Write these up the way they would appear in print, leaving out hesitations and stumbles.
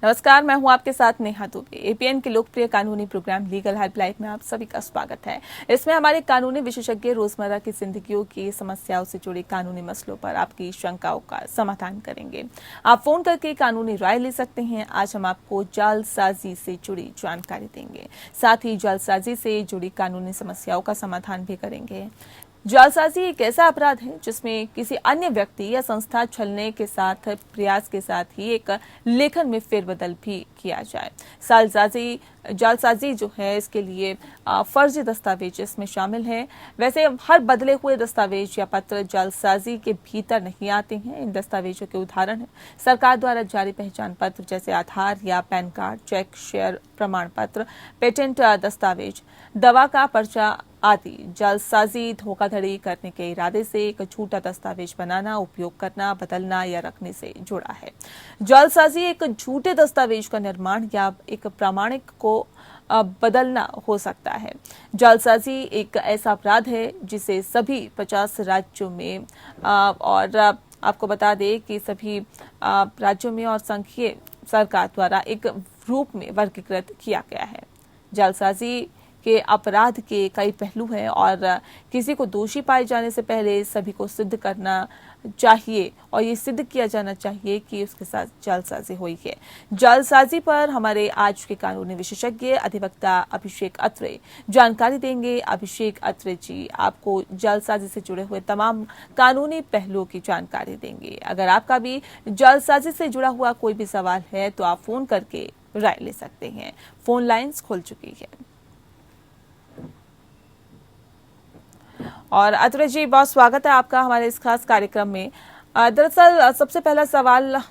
नमस्कार, मैं हूं आपके साथ नेहा दुबे। एपीएन के लोकप्रिय कानूनी प्रोग्राम लीगल हेल्पलाइन में आप सभी का स्वागत है। इसमें हमारे कानूनी विशेषज्ञ रोजमर्रा की जिंदगियों की समस्याओं से जुड़े कानूनी मसलों पर आपकी शंकाओं का समाधान करेंगे। आप फोन करके कानूनी राय ले सकते हैं। आज हम आपको जालसाजी से जुड़ी जानकारी देंगे, साथ ही जालसाजी से जुड़ी कानूनी समस्याओं का समाधान भी करेंगे। जालसाजी एक ऐसा अपराध है जिसमें किसी अन्य व्यक्ति या संस्था छलने के साथ प्रयास के साथ ही एक लेखन में फेरबदल भी किया जाए। जालसाजी जो है इसके लिए फर्जी दस्तावेज इसमें शामिल है। वैसे हर बदले हुए दस्तावेज या पत्र जालसाजी के भीतर नहीं आते हैं। इन दस्तावेजों के उदाहरण है सरकार द्वारा जारी पहचान पत्र जैसे आधार या पैन कार्ड, चेक, शेयर प्रमाण पत्र, पेटेंट दस्तावेज, दवा का पर्चा आदि। जालसाजी धोखाधड़ी करने के इरादे से एक झूठा दस्तावेज बनाना, उपयोग करना, बदलना या रखने से जुड़ा है। जालसाजी एक झूठे दस्तावेज का निर्माण या एक प्रामाणिक को बदलना हो सकता है। जालसाजी एक ऐसा अपराध है जिसे सभी 50 राज्यों में और आपको बता दें कि सभी राज्यों में और संघीय सरकार द्वारा एक रूप में वर्गीकृत किया गया है। जालसाजी के अपराध के कई पहलू हैं और किसी को दोषी पाए जाने से पहले सभी को सिद्ध करना चाहिए और ये सिद्ध किया जाना चाहिए कि उसके साथ जालसाजी हुई है। जालसाजी पर हमारे आज के कानूनी विशेषज्ञ अधिवक्ता अभिषेक अत्रे जानकारी देंगे। अभिषेक अत्रे जी आपको जालसाजी से जुड़े हुए तमाम कानूनी पहलुओं की जानकारी देंगे। अगर आपका भी जालसाजी से जुड़ा हुआ कोई भी सवाल है तो आप फोन करके राय ले सकते हैं। फोन लाइन्स खुल चुकी है। और अत्रे जी, बहुत स्वागत है आपका हमारे इस खास कार्यक्रम में। दरअसल सबसे पहला सवाल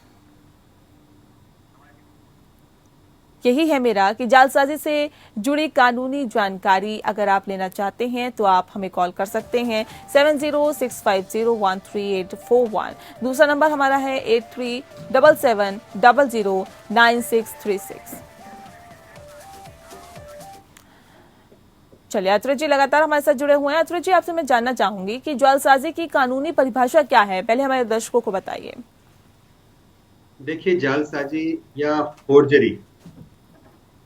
यही है मेरा कि जालसाजी से जुड़ी कानूनी जानकारी अगर आप लेना चाहते हैं तो आप हमें कॉल कर सकते हैं 7065013841। दूसरा नंबर हमारा है 8377009636। चलिए, अत्रे जी लगातार हमारे साथ जुड़े हुए हैं। अत्रे जी, आपसे मैं जानना चाहूंगी कि जालसाजी की कानूनी परिभाषा क्या है, पहले हमारे दर्शकों को बताइए। देखिए, जालसाजी या फोर्जरी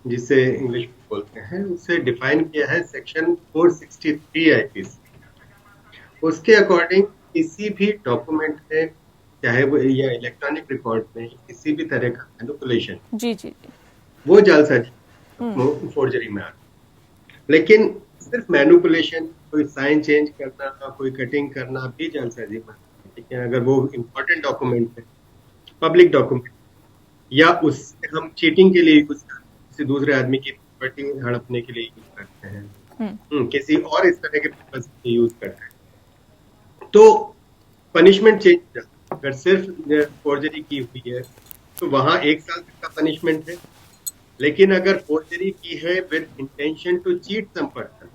जिसे इंग्लिश में बोलते हैं, उसे डिफाइन किया है सेक्शन 463 आईपीसी। उसके अकॉर्डिंग किसी भी डॉक्यूमेंट में, चाहे वो या इलेक्ट्रॉनिक रिकॉर्ड में, किसी भी तरह का मैनिपुलेशन जी जी जी वो जालसाजी फोर्जरी में आता है। लेकिन सिर्फ मैनिपुलेशन, कोई साइन चेंज करना, कोई कटिंग करना भी जालसाजी में आता है। ठीक है, अगर वो इम्पोर्टेंट डॉक्यूमेंट है, पब्लिक डॉक्यूमेंट, या उससे हम चीटिंग के लिए यूज करते हैं, किसी दूसरे आदमी की प्रॉपर्टी हड़पने के लिए यूज करते हैं, किसी और इस तरह के पर्पज के यूज करते हैं, तो पनिशमेंट चेंज हो जाता है। अगर सिर्फ फोर्जरी की हुई है तो वहां 1 साल तक का पनिशमेंट है। लेकिन अगर फोर्जरी की है with intention to cheat some person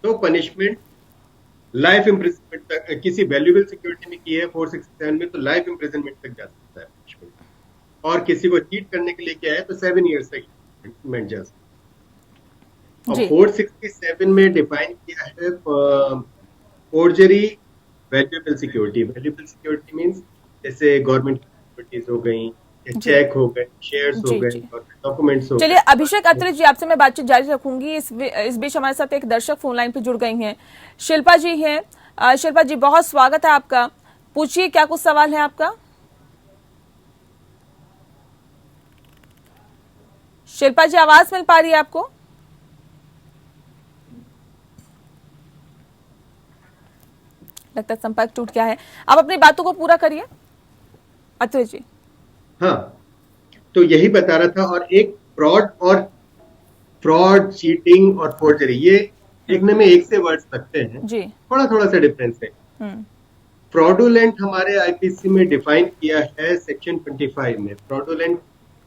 तो पनिशमेंट लाइफ इम्प्रिजनमेंट तक, किसी वैल्यूएबल सिक्योरिटी में की है 467 में तो लाइफ इम्प्रिजनमेंट तक जा सकता है पनिशमेंट, और किसी को चीट करने के लिए किया है तो 7 ईयर्स तक इम्प्रिजनमेंट जा सकता है। और 467 में डिफाइन किया है forgery valuable security. Valuable security means जैसे गवर्नमेंट की प्रॉपर्टीज हो गई, चेक हो गए, शेयर्स हो गए, डॉक्यूमेंट्स हो गए। चलिए अभिषेक अत्रे जी, आपसे मैं बातचीत जारी रखूंगी। इस बीच हमारे साथ एक दर्शक फोन लाइन पे जुड़ गई हैं, शिल्पा जी हैं। शिल्पा जी, बहुत स्वागत है आपका। पूछिए, क्या कुछ सवाल है आपका? शिल्पा जी, आवाज मिल पा रही है आपको? लगता है संपर्क टूट गया है। आप अपनी बातों को पूरा करिए अत्रे जी। हाँ, तो यही बता रहा था। और एक फ्रॉड, चीटिंग और फोर्जरी, ये देखने में एक से वर्ड्स लगते हैं, थोड़ा थोड़ा सा डिफरेंस है। फ्रॉडुलेंट हमारे आईपीसी में डिफाइन किया है सेक्शन 25 में।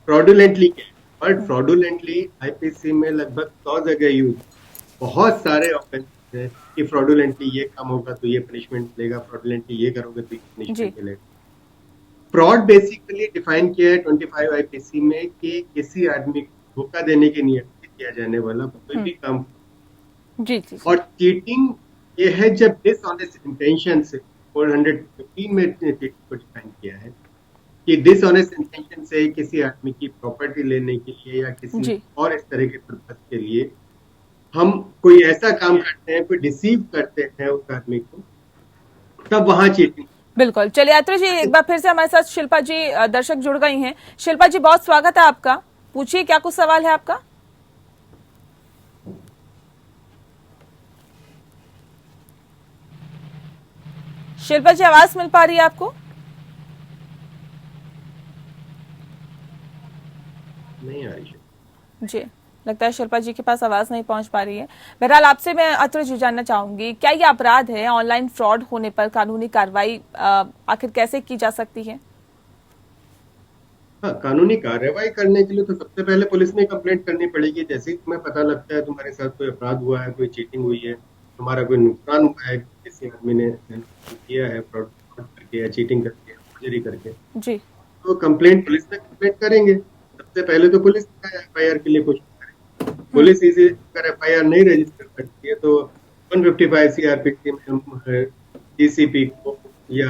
फ्रॉडुलेंटली क्या है, और फ्रॉडुलेंटली आईपीसी में लगभग 100 जगह यूज, बहुत सारे ऑफेंस है कि फ्रॉडुलेंटली ये काम होगा तो ये पनिशमेंट मिलेगा, फ्रॉडुलेंटली ये करोगे तो ये पनिशमेंट मिलेगा। फ्रॉड बेसिकली डिफाइन किया है 25 आईपीसी में कि किसी आदमी को धोखा देने के नियत से किया जाने वाला कोई भी काम। जी। और चीटिंग ये है जब डिसऑनेस्ट इंटेंशन से 415 में चीटिंग को डिफाइन किया है कि डिसऑनेस्ट इंटेंशन से किसी आदमी की प्रॉपर्टी लेने के लिए या किसी जी और इस तरह के पर्पज के लिए हम कोई ऐसा काम करते हैं, कोई डिसीव करते हैं उस आदमी को, तब वहां चीटिंग। बिल्कुल। चलिए अत्रे जी, एक बार फिर से हमारे साथ शिल्पा जी दर्शक जुड़ गई हैं। शिल्पा जी, बहुत स्वागत है आपका। पूछिए, क्या कुछ सवाल है आपका? शिल्पा जी, आवाज मिल पा रही है आपको? नहीं आ रही है। जी, लगता है शिल्पा जी के पास आवाज नहीं पहुंच पा रही है। बहरहाल, आपसे मैं अत्रे जी जानना चाहूंगी, क्या ये अपराध है? ऑनलाइन फ्रॉड होने पर कानूनी कार्रवाई आखिर कैसे की जा सकती है? हाँ, कानूनी कार्रवाई करने के लिए तो सबसे पहले पुलिस में कंप्लेंट करनी पड़ेगी। जैसे ही तुम्हें पता लगता है तुम्हारे साथ कोई अपराध हुआ है, कोई चीटिंग हुई है, तुम्हारा कोई नुकसान हुआ है, किसी आदमी ने किया है फ्रॉड करके या चीटिंग करके, फॉर्जरी करके, जी। तो कंप्लेंट पुलिस में कंप्लेंट करेंगे। सबसे पहले तो पुलिस एफआईआर के लिए कोशिश करेगी। हम्म। पुलिस इसे अगर एफआईआर नहीं रजिस्टर करती है तो 155 सीआरपीसी में हम डीसीपी को या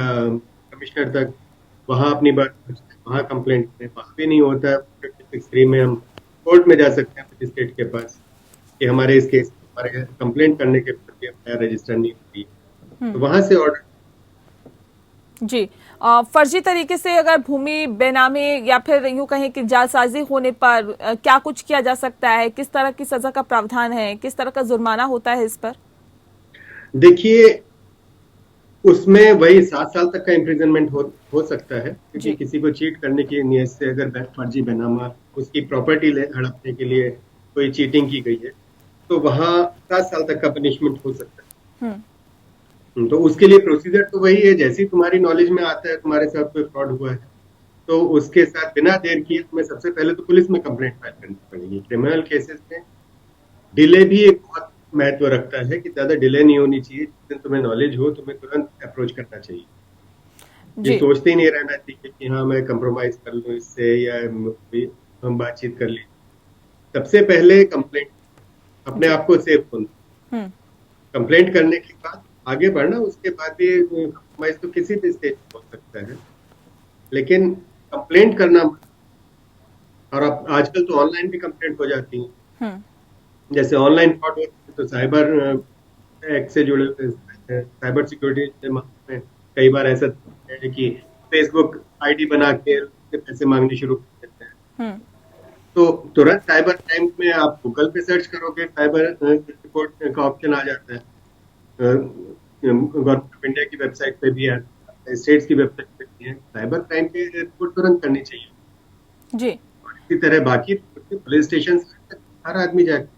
कमिश्नर तक वहां अपनी बात पहुंचते हैं, वहां कंप्लेंट करें। वहां भी नहीं होता है 56(3) में हम कोर्ट में जा सकते हैं मजिस्ट्रेट के पास कि हमारे इस केस हमारे कंप्लेंट करने के प्रति एफआईआर रजिस्टर नहीं हुई, तो वहां से ऑर्डर। जी। फर्जी तरीके से अगर भूमि बेनामी या फिर यूं कहें कि जालसाजी होने पर क्या कुछ किया जा सकता है? किस तरह की सजा का प्रावधान है? किस तरह का जुर्माना होता है इस पर? देखिए, उसमें वही 7 साल तक का इम्प्रिजनमेंट हो सकता है, क्योंकि जी। किसी को चीट करने की नीयत से अगर फर्जी बेनामा उसकी प्रॉपर्टी हड़पने के लिए कोई चीटिंग की गई है, तो वहां 7 साल तक का पनिशमेंट हो सकता है। हम्म। तो उसके लिए प्रोसीजर तो वही है, जैसे ही तुम्हारी नॉलेज में आता है तुम्हारे साथ कोई फ्रॉड हुआ है, तो उसके साथ बिना देर किए तुम्हें सबसे पहले तो पुलिस में कंप्लेंट फाइल करनी पड़ेगी। क्रिमिनल केसेस में डिले भी एक बहुत महत्व रखता है कि ज्यादा डिले नहीं होनी चाहिए। जिस दिन तुम्हें नॉलेज हो तुम्हें तुरंत अप्रोच करना चाहिए। ये जी। सोचते ही नहीं रहना चाहिए कि हाँ मैं कंप्रोमाइज कर लूँ इससे या हम बातचीत कर लें। सबसे पहले कंप्लेंट, अपने जी। आप को सेफ होना, हम्म। कंप्लेंट करने के बाद आगे बढ़ना। उसके बाद भी कंप्रोमाइज तो किसी भी स्टेज हो सकता है, लेकिन कंप्लेंट करना। और अब आजकल तो ऑनलाइन भी कंप्लेंट हो जाती है। हम्म। जैसे ऑनलाइन फ्रॉड होते हैं तो साइबर एक्ट से जुड़े साइबर सिक्योरिटी से में कई बार ऐसा है कि फेसबुक आईडी बना के पैसे मांगने शुरू कर देते हैं। हम्म। तो तुरंत साइबर क्राइम में आप गूगल पे सर्च करोगे, साइबर रिपोर्ट का ऑप्शन आ जाता है। गवर्नमेंट ऑफ इंडिया की वेबसाइट पे भी आता है, स्टेट्स की वेबसाइट पे भी है। साइबर क्राइम पे रिपोर्ट तुरंत करनी चाहिए। जी। और इसी तरह बाकी पुलिस स्टेशन हर आदमी जाके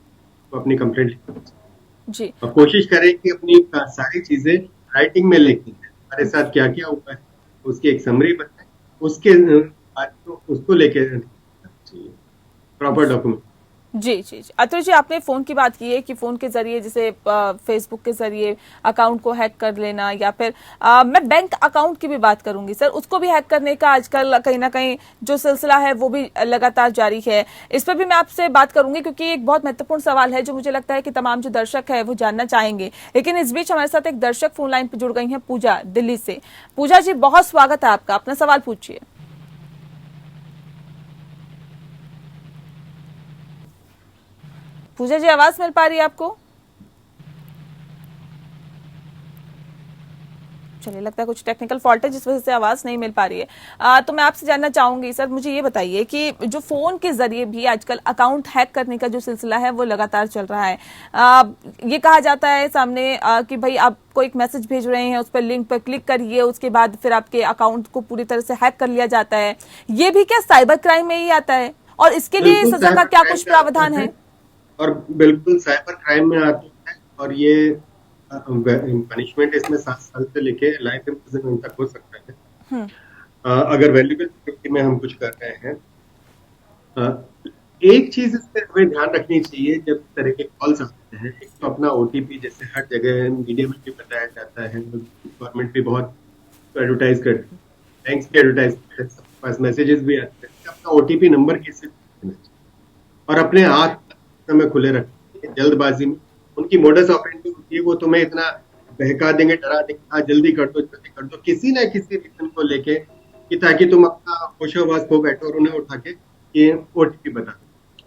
तो अपनी कंप्लेंट लिखना चाहिए। जी। और कोशिश करें कि अपनी सारी चीजें राइटिंग में लिखी है, हमारे साथ क्या क्या हुआ है उसकी एक समरी बनाए, उसके बाद तो उसको लेके चाहिए प्रॉपर डॉक्यूमेंट। जी। जी। जी। अतुल जी, आपने फोन की बात की है कि फोन के जरिए जैसे फेसबुक के जरिए अकाउंट को हैक कर लेना, या फिर मैं बैंक अकाउंट की भी बात करूंगी सर, उसको भी हैक करने का आजकल कहीं ना कहीं जो सिलसिला है वो भी लगातार जारी है। इस पर भी मैं आपसे बात करूंगी क्योंकि एक बहुत महत्वपूर्ण सवाल है जो मुझे लगता है कि तमाम जो दर्शक है वो जानना चाहेंगे। लेकिन इस बीच हमारे साथ एक दर्शक फोन लाइन पर जुड़ गई है, पूजा दिल्ली से। पूजा जी, बहुत स्वागत है आपका, अपना सवाल पूछिए। पूजा जी, आवाज मिल पा रही है आपको? चलिए, लगता है कुछ टेक्निकल फॉल्ट है जिस वजह से आवाज नहीं मिल पा रही है। तो मैं आपसे जानना चाहूंगी सर, मुझे ये बताइए कि जो फोन के जरिए भी आजकल अकाउंट हैक करने का जो सिलसिला है वो लगातार चल रहा है। ये कहा जाता है सामने कि भाई आपको एक मैसेज भेज रहे हैं, उस पर लिंक पर क्लिक करिए, उसके बाद फिर आपके अकाउंट को पूरी तरह से हैक कर लिया जाता है। ये भी क्या साइबर क्राइम में ही आता है? और इसके लिए बिल्कुल सजा का साइबर क्या क्राइम कुछ में आता प्रावधान है, है? और बिल्कुल साइबर क्राइम में आता है। और ये पनिशमेंट इसमें 7 साल से लेके लाइफ इम्प्रिजनमेंट तक हो सकता है। हम्म। अगर वैल्यूएबल सिक्योरिटी में हम कुछ कर रहे हैं। एक चीज इस पे हमें ध्यान रखनी चाहिए जब इस तरह के कॉल्स आते हैं। एक तो अपना ओटीपी जैसे हर जगह मीडिया में भी बताया जाता है, गवर्नमेंट भी बहुत एडवर्टाइज करती है, बैंक्स भी एडवर्टाइज करते हैं, सबके पास मैसेजेस भी आते हैं। अपना ओटीपी नंबर किसी को देना चाहिए और अपने हाथ समय खुले रखना चाहिए। जल्दबाजी में उनकी मोडस ऑपरेंडी होती है, वो तुम्हें इतना बहका देंगे, डरा देंगे, हाँ जल्दी कर दो जल्दी कर दो, किसी न किसी रीजन को लेके कि ताकि तुम अपना होशोहवास खो बैठो और उन्हें उठा के ये ओटीपी बता दो।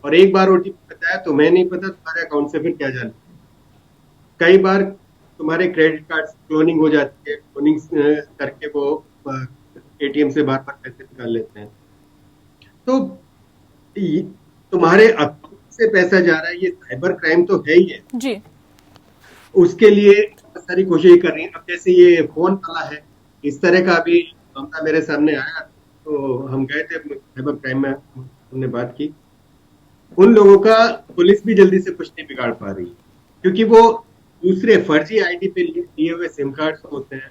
और एक बार ओटीपी बताया तो मैं नहीं पता तुम्हारे अकाउंट से फिर क्या जाने। कई बार तुम्हारे क्रेडिट कार्ड क्लोनिंग हो जाती है, क्लोनिंग करके वो एटीएम से बार बार पैसे निकाल लेते हैं। तो ये तुम्हारे अकाउंट से पैसा जा रहा है, ये साइबर क्राइम तो है ही है। जी। उसके लिए बहुत सारी कोशिश कर रही है। अब जैसे ये फोन वाला है, इस तरह का अभी मामला मेरे सामने आया, तो हम गए थे साइबर क्राइम में, हमने बात की। उन लोगों का पुलिस भी जल्दी से कुछ नहीं बिगाड़ पा रही, क्योंकि वो दूसरे फर्जी आईडी पे लिए हुए सिम कार्ड्स होते हैं।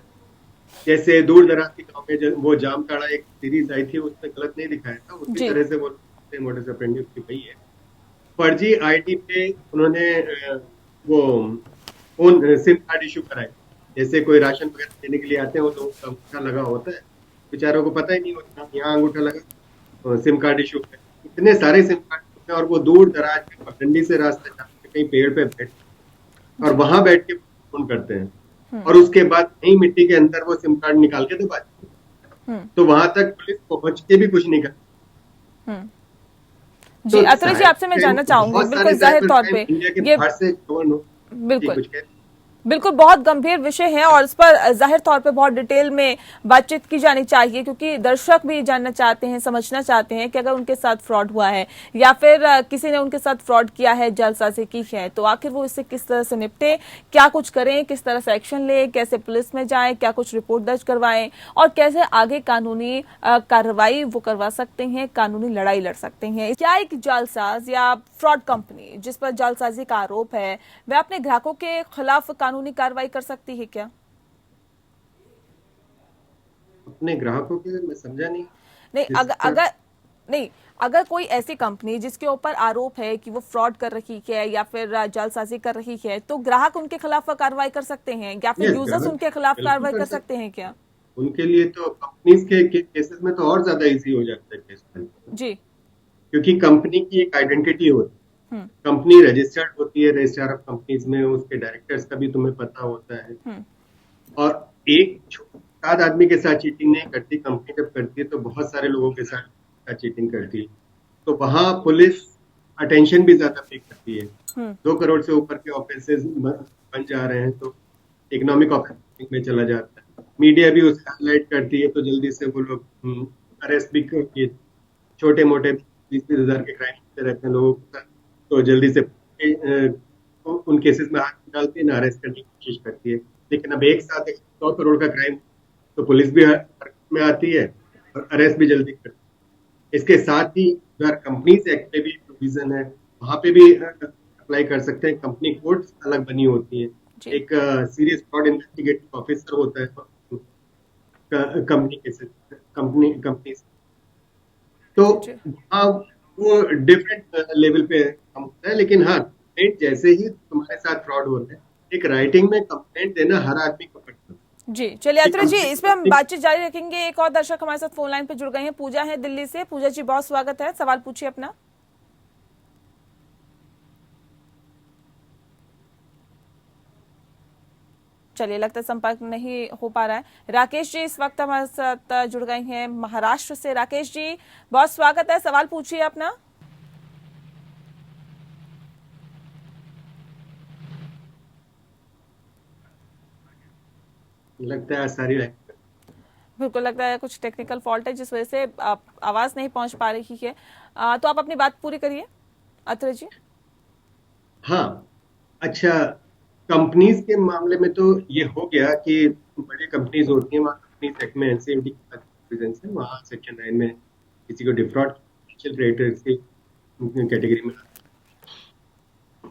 जैसे दूर दराज के गांव में वो जामताड़ा एक सीरीज आई थी, उसमें गलत नहीं दिखाया था, उसी जी। तरह से वो मोटर अप्रेंडिस उसकी वही है। फर्जी आईडी पे उन्होंने वो फोन सिम कार्ड इशू कराए। जैसे कोई राशन वगैरह देने के लिए आते हैं, वो लोगों का अंगूठा लगा होता है, बेचारों को पता ही नहीं होता यहाँ अंगूठा लगा, सिम कार्ड इशू है। इतने सारे सिम कार्ड होते हैं, और वो दूर दराज में पगडंडी से रास्ते जाते हैं, कहीं पेड़ पे बैठ और जी। वहां बैठ के फोन करते हैं। हम्म। और उसके बाद नई मिट्टी के अंदर वो सिम कार्ड निकाल के दबा देते हैं। हम्म। तो वहां तक पुलिस पहुंच के भी कुछ नहीं कर। हम्म। तो जी, अतुल जी, आपसे मैं साइबर जानना चाहूंगी, बहुत बिल्कुल सारे जाहिर साइबर तौर क्राइम पे इंडिया के ये बाहर से कवर हो। जी, बिल्कुल कुछ कह। बिल्कुल बहुत गंभीर विषय है और इस पर जाहिर तौर पे बहुत डिटेल में बातचीत की जानी चाहिए, क्योंकि दर्शक भी जानना चाहते हैं, समझना चाहते हैं कि अगर उनके साथ फ्रॉड हुआ है या फिर किसी ने उनके साथ फ्रॉड किया है, जालसाजी की है, तो आखिर वो इससे किस तरह से निपटे, क्या कुछ करें, किस तरह से एक्शन ले, कैसे पुलिस में जाएं, क्या कुछ रिपोर्ट दर्ज करवाएं और कैसे आगे कानूनी कार्रवाई वो करवा सकते हैं, कानूनी लड़ाई लड़ सकते हैं। क्या एक जालसाज या फ्रॉड कंपनी जिस पर जालसाजी का आरोप है वह अपने ग्राहकों के खिलाफ कानूनी कार्रवाई कर सकती है क्या? अपने ग्राहकों के लिए मैं समझा नहीं। नहीं, जिस अगर पर अगर नहीं, अगर कोई ऐसी कंपनी जिसके ऊपर आरोप है कि वो फ्रॉड कर रही है या फिर जालसाजी कर रही है, तो ग्राहक उनके खिलाफ कार्रवाई कर सकते हैं या फिर यस, यूजर्स ग्राहक उनके खिलाफ बिल्कुल कार्रवाई कर कर सकते। सकते हैं क्या? उनके लिए तो कंपनीज के केसेस में तो और ज्यादा इजी हो जाता है केस फाइल, जी। क्योंकि कंपनी की एक आइडेंटिटी होती हम्म। है। कंपनी रजिस्टर्ड होती है, रजिस्ट्रार ऑफ कंपनीज में उसके डायरेक्टर्स का भी तुम्हें पता होता है। हम्म। और एक सात आदमी के साथ चीटिंग नहीं करती कंपनी, जब करती है तो बहुत सारे लोगों के साथ चीटिंग करती है। तो वहां पुलिस अटेंशन भी ज्यादा पे करती है। हम्म। 2 करोड़ से ऊपर के ऑफेंसेस बन जा रहे हैं, तो इकोनॉमिक ऑफेंसिंग में चला जाता है। मीडिया भी उसे हाईलाइट करती है, तो जल्दी से वो लोग अरेस्ट भी करती है। छोटे मोटे 20-20 हजार के क्राइम होते रहते हैं लोगों के साथ, तो जल्दी से उन केसेस में हाथ डालती है ना, अरेस्ट करने की कोशिश करती है। लेकिन अब एक साथ 100 करोड़ का क्राइम, तो पुलिस भी हरकत में आती है और अरेस्ट भी जल्दी करती है। इसके साथ ही उधर कंपनीज एक्ट में भी प्रोविजन है, वहां पे भी अप्लाई कर सकते हैं। कंपनी कोर्ट्स अलग बनी होती है। जी। एक सीरियस फ्रॉड इन्वेस्टिगेटिव ऑफिसर होता है कंपनी केसेस, कंपनी। तो जी। हाँ, वो डिफरेंट लेवल पे काम होता है। लेकिन हाँ, कंप्लेंट जैसे ही तुम्हारे साथ फ्रॉड हो रहा है, एक राइटिंग में कंप्लेंट देना हर आदमी को पड़ता है। जी, चलिए कि अतुल जी, कंपनी इस पे हम बातचीत जारी रखेंगे। एक और दर्शक हमारे साथ फोन लाइन पे जुड़ गए हैं, पूजा है दिल्ली से। पूजा जी, बहुत स्वागत है, सवाल पूछिए अपना। चलिए, लगता है संपर्क नहीं हो पा रहा है। राकेश जी इस वक्त हमारे साथ जुड़ गए हैं महाराष्ट्र से। राकेश जी, बहुत स्वागत है, सवाल पूछिए अपना। लगता है सारी बिल्कुल, लगता है कुछ टेक्निकल फॉल्ट है जिस वजह से आवाज नहीं पहुंच पा रही है। तो आप अपनी बात पूरी करिए अतुल जी। हाँ। अच्छा, कंपनीज के मामले में तो ये हो गया कि बड़ी कंपनीज होती हैं, वहाँ कंपनीज एक्ट में एनसीएलटी के प्रेजेंस है, वहाँ सेक्शन 9 में किसी को डिफ्रॉड फाइनेंशियल क्रेडिटर्स की कैटेगरी में,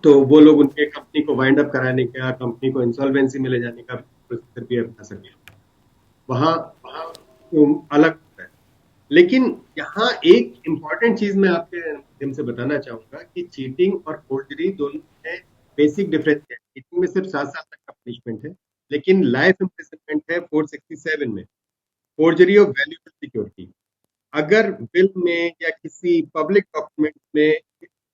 तो वो लोग उनके कंपनी को वाइंड अप कराने का, कंपनी को इंसॉल्वेंसी में ले जाने का प्रोसीजर भी अपना सकते हैं। वहां वहां अलग होता है। लेकिन यहाँ एक इंपॉर्टेंट चीज मैं आपके माध्यम से बताना चाहूंगा कि चीटिंग और फोर्जरी दोनों में बेसिक डिफरेंस है। चीटिंग में सिर्फ 7 साल तक का पनिशमेंट है, लेकिन लाइफ इम्प्रिजनमेंट है 467 में। फोर्जरी ऑफ वैल्यूएबल सिक्योरिटी, अगर बिल में या किसी पब्लिक डॉक्यूमेंट में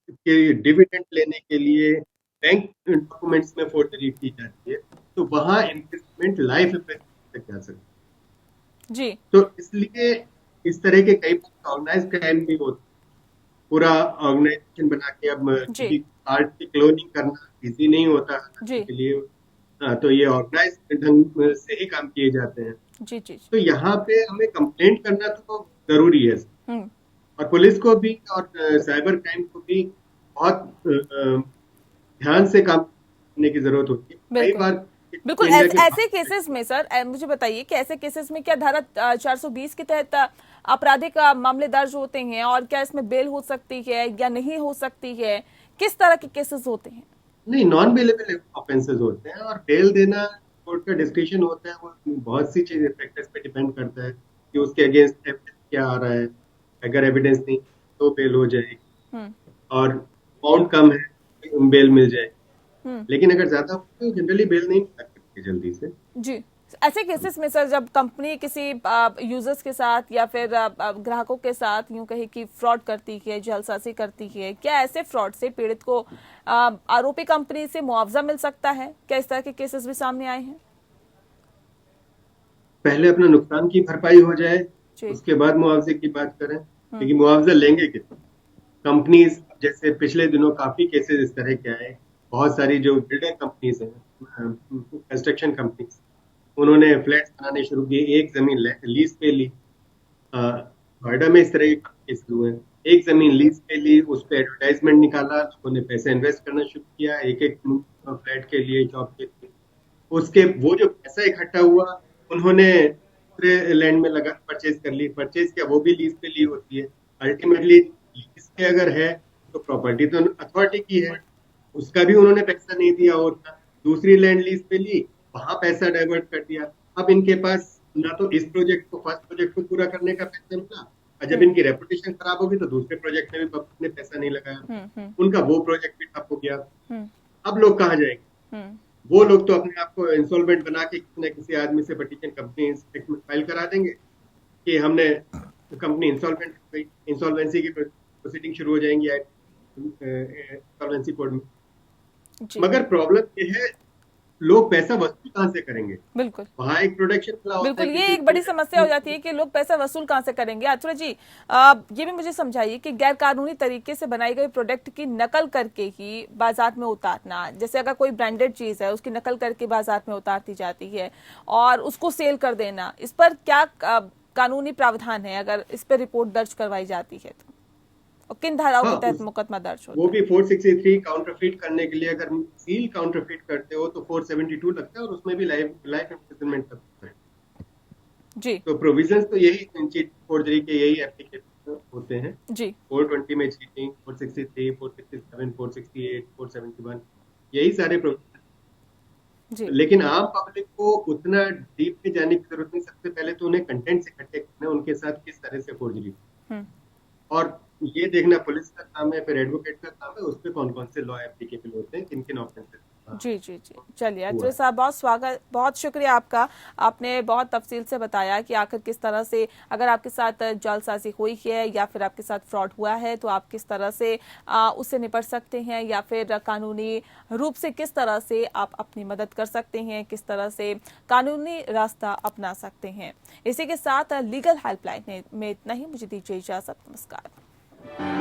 के डिविडेंड लेने के लिए बैंक डॉक्यूमेंट्स में फोर्जरी की जाती है, तो वहां इम्प्रिजनमेंट लाइफ इम्प्रिजनमेंट तक जा सकती जी। है। तो इसलिए इस तरह के कई ऑर्गेनाइज क्राइम भी होते हैं। पूरा ऑर्गेनाइजेशन बना के अब जी किसी कार्ड की क्लोनिंग करना इजी नहीं होता जी हटाने के लिए। हाँ, तो ये ऑर्गेनाइज ढंग से ही काम किए जाते हैं। जी जी जी। तो यहाँ पे हमें कंप्लेंट करना तो जरूरी है, हम्म। और पुलिस को भी और साइबर क्राइम को भी बहुत ध्यान से काम करने की जरूरत होती है। कई बिल्कुल बार बिल्कुल। इंडिया के ऐसे केसेस में सर मुझे बताइए कि ऐसे केसेस में क्या धारा 420 के तहत आपराधिक मामले दर्ज होते हैं, और क्या इसमें बेल हो सकती है या नहीं हो सकती है? किस तरह के केसेस होते हैं? नहीं, नॉन बेलेबल ऑफेंसेस होते हैं, और बेल देना कोर्ट का डिस्क्रिप्शन होता है। वो बहुत सी चीजें फैक्टर्स पे डिपेंड करता है कि उसके अगेंस्ट एविडेंस क्या आ रहा है। अगर एविडेंस नहीं तो बेल हो जाएगी, हम्म और अमाउंट कम है बेल मिल जाएगी। हम्म। लेकिन अगर ज्यादा हो तो जनरली बेल नहीं मिल सकती जल्दी से। जी। ऐसे केसेस में सर, जब कंपनी किसी यूजर्स के साथ या फिर ग्राहकों के साथ यूं कहे कि फ्रॉड करती है, जालसाजी करती है, क्या ऐसे फ्रॉड से पीड़ित को आरोपी कंपनी से मुआवजा मिल सकता है? क्या इस तरह के केसेस भी सामने आए हैं? पहले अपना नुकसान की भरपाई हो जाए, जी। उसके बाद मुआवजे की बात करें। हम्म लेकिन मुआवजा लेंगे कितना? कंपनीज, जैसे पिछले दिनों काफी केसेस इस तरह के आए। बहुत सारी जो बिल्डर कंपनीज हैं, कंस्ट्रक्शन कंपनीज, उन्होंने फ्लैट्स बनाने शुरू किए, एक जमीन लीज पे ली। नोएडा में इस तरह के केस हुए हैं। एक जमीन लीज पे ली, उस पर एडवर्टाइजमेंट निकाला, लोगों ने पैसे इन्वेस्ट करना शुरू किया एक एक फ्लैट के लिए, जॉब के लिए। उसके वो जो पैसा इकट्ठा हुआ, उन्होंने दूसरे लैंड में लगा परचेज कर ली। परचेज किया, वो भी लीज पे ली होती है। अल्टीमेटली लीज पे अगर है तो प्रॉपर्टी तो अथॉरिटी की है, उसका भी उन्होंने पैसा नहीं दिया होता। दूसरी लैंड लीज पे ली, वहां पैसा डाइवर्ट कर दिया। अब इनके पास ना तो इस प्रोजेक्ट को, फर्स्ट प्रोजेक्ट को पूरा करने का पैसा मिला, और जब हम्म इनकी रेपुटेशन खराब होगी तो दूसरे प्रोजेक्ट में भी पब्लिक ने पैसा नहीं लगाया, हम्म। उनका वो प्रोजेक्ट भी ठप हो गया। हम्म अब लोग कहाँ जाएंगे? हम्म। वो लोग तो अपने आप को इंसॉल्वेंट बना के किसी न किसी आदमी से पिटीशन कंपनी में फाइल करा देंगे कि हमने, कंपनी इंसॉल्वेंट हो गई, इंसॉल्वेंसी की प्रोसीडिंग शुरू हो जाएंगी इंसॉल्वेंसी कोड में। जी। मगर प्रॉब्लम ये है, लोग पैसा वसूल कहाँ से करेंगे? बिल्कुल वहां एक प्रोडक्शन खुला होता है बिल्कुल, कि ये जिस एक बड़ी समस्या हो जाती है कि लोग पैसा वसूल कहाँ से करेंगे। अथुरा जी, ये भी मुझे समझाइए कि गैर कानूनी तरीके से बनाई गई प्रोडक्ट की नकल करके ही बाजार में उतारना, जैसे अगर कोई ब्रांडेड चीज है उसकी नकल करके बाजार में उतारती जाती है और उसको सेल कर देना, इस पर क्या कानूनी प्रावधान है अगर इस पर रिपोर्ट दर्ज करवाई जाती है तो? और किन धाराओं हाँ, के तहत मुकदमा दर्ज वो होता है? भी 463 काउंटरफीट करने के लिए, अगर सील काउंटरफीट करते हो तो 472 लगता है, और उसमें भी लाइफ लाइफ इम्प्रिजनमेंट लगता है। जी तो प्रोविजंस तो यही चीट फोर्जरी के यही एप्लीकेशन होते हैं। जी 420 में चीटिंग, 463, 467, 468, 471, यही सारे प्रोविजन। जी। लेकिन आम पब्लिक को उतना डीप में जाने की जरूरत नहीं। सबसे पहले तो उन्हें कंटेंट इकट्ठे करना, उनके साथ किस तरह से फोर्जरी, हम्म। और ये देखना पुलिस का काम है, फिर एडवोकेट का काम है, उस पर कौन कौन से लॉ एप्लीकेबल होते हैं, किन किन ऑफेंसेस जी जी जी। चलिए हुआ अत्रे है। साहब, बहुत स्वागत, बहुत शुक्रिया आपका। आपने बहुत तफसील से बताया कि आखिर किस तरह से, अगर आपके साथ जालसाजी हुई है या फिर आपके साथ फ्रॉड हुआ है, तो आप किस तरह से उससे निपट सकते हैं, या फिर कानूनी रूप से किस तरह से आप अपनी मदद कर सकते हैं, किस तरह से कानूनी रास्ता अपना सकते हैं। इसी के साथ लीगल हेल्पलाइन में इतना ही। मुझे दीजिए इजाजत। नमस्कार।